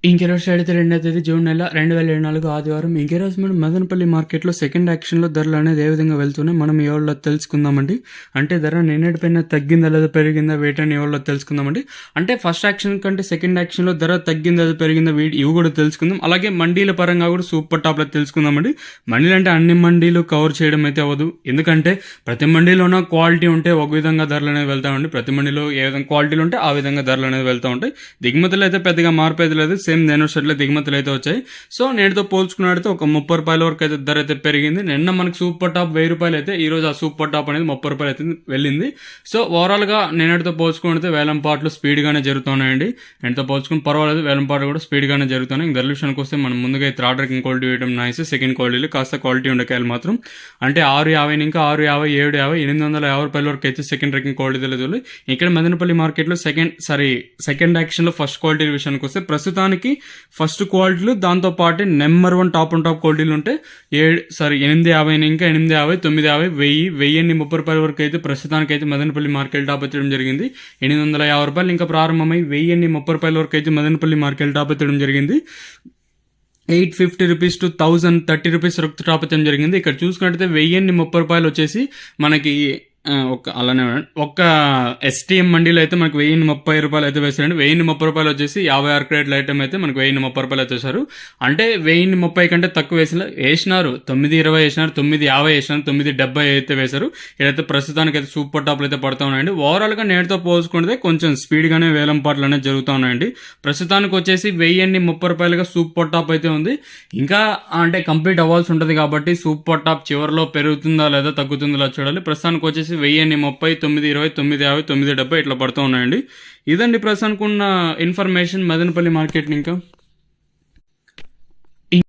ఇంకెరోజు అయితే 2వ తేదీ జూన్ నెల 2024 ఆదివారం. ఇంకెరోజు మనం మదనపల్లి మార్కెట్లో సెకండ్ యాక్షన్లో ధరలు అనేది ఏ విధంగా వెళ్తున్నాయి మనం ఎవరిలో తెలుసుకుందామండి. అంటే ధర నిన్నటిపైన తగ్గిందా లేదా పెరిగిందా వెయిట్ అని ఎవరిలో తెలుసుకుందామండి. అంటే ఫస్ట్ యాక్షన్ కంటే సెకండ్ యాక్షన్లో ధర తగ్గిందా లేదా పెరిగిందా వెయిట్ ఇవి కూడా తెలుసుకుందాం. అలాగే మండీల పరంగా కూడా సూపర్ టాప్లో తెలుసుకుందామండి. మండీలు అంటే అన్ని మండీలు కవర్ చేయడం అయితే అవ్వదు, ఎందుకంటే ప్రతి మండీలోన క్వాలిటీ ఉంటే ఒక విధంగా ధరలు అనేవి వెళ్తా ఉంటాయి. ప్రతి మండీలో ఏ విధంగా క్వాలిటీలు ఉంటే ఆ విధంగా ధరలు అనేది వెళ్తూ ఉంటాయి. దిగుమతులు అయితే పెద్దగా మార్పు అయితే లేదు, సేమ్ నేను షర్ట్లో దిగుమతులు అయితే వచ్చాయి. సో నేటితో పోల్చుకున్నట్టు ఒక 30 రూపాయల వరకు అయితే ధర అయితే పెరిగింది. నిన్న మనకి సూపర్ టాప్ 1000 రూపాయలు అయితే, ఈ రోజు ఆ సూపర్ టాప్ అనేది 30 రూపాయలు అయితే వెళ్ళింది. సో ఓవరాల్గా నేటితో పోల్చుకుంటే వేలం పాటలు స్పీడ్గానే జరుగుతున్నాయండి. నేటితో పోల్చుకుని పర్వాలేదు, వేలం పాటలు కూడా స్పీడ్గానే జరుగుతున్నాయి. ధరల విషయానికి వస్తే మనం ముందుగా అయితే ఆర్డర్కింగ్ క్వాలిటీ వేయడం నైస్. సెకండ్ క్వాలిటీలు కాస్త క్వాలిటీ ఉండకాయలు మాత్రం అంటే 650 ఇంకా 650 750 850 రూపాయల వరకు అయితే సెకండ్ ర్యాంకింగ్ క్వాలిటీ లేదు. ఇక్కడ మదనపల్లి మార్కెట్లో సెకండ్ యాక్షన్లో ఫస్ట్ క్వాలిటీ విషయానికి వస్తే ప్రస్తుతానికి ఫస్ట్ క్వాలిటీలు దాంతో పాటు నెంబర్ 1 టాప్ క్వాలిటీలు ఉంటే 850 ఇంకా 850 950 1000 30 రూపాయల వరకు అయితే ప్రస్తుతానికి అయితే మదనపల్లి మార్కెట్ టాప్ ఎత్తడం జరిగింది. 850 రూపాయలు ఇంకా ప్రారంభమై 1000 30 రూపాయల వరకు అయితే మదనపల్లి మార్కెట్ టాప్ ఎత్తడం జరిగింది. 850 రూపీస్ టు 1030 రూపీస్ వరకు టాప్ ఎత్తడం జరిగింది. ఇక్కడ చూసుకున్నట్టయితే 1000 30 రూపాయలు వచ్చేసి మనకి అలానే ఒక్క ఎస్టీఎం మండీలో అయితే మనకు 1030 రూపాయలు అయితే వేసారండి. 1030 రూపాయలు వచ్చేసి 56 క్రేట్ల ఐటమ్ అయితే మనకు 1030 రూపాయలు అయితే వేశారు. అంటే 1030 కంటే తక్కువ వేసినారు. 920 వేసినారు, 950 వేసినారు, 970 అయితే వేశారు. ఇదైతే ప్రస్తుతానికి అయితే సూపర్ టాప్లు అయితే పడుతూ ఉన్నాయండి. ఓవరాల్గా నేటితో పోల్చుకుంటే కొంచెం స్పీడ్గానే వేలం పాటలు అనేది జరుగుతూ ఉన్నాయండి. ప్రస్తుతానికి వచ్చేసి 1030 రూపాయలుగా సూపర్ టాప్ అయితే ఉంది. ఇంకా అంటే కంప్లీట్ అవ్వాల్సి ఉంటుంది కాబట్టి సూపర్ టాప్ చివరిలో పెరుగుతుందా లేదా తగ్గుతుందా చూడాలి. ప్రస్తుతానికి వచ్చేసి 1030 920 950 970 ఇట్లా పడుతూ ఉన్నాయండి. ఇదండి ప్రస్తుతానికి ఉన్న ఇన్ఫర్మేషన్ మదనపల్లి మార్కెట్. ఇంకా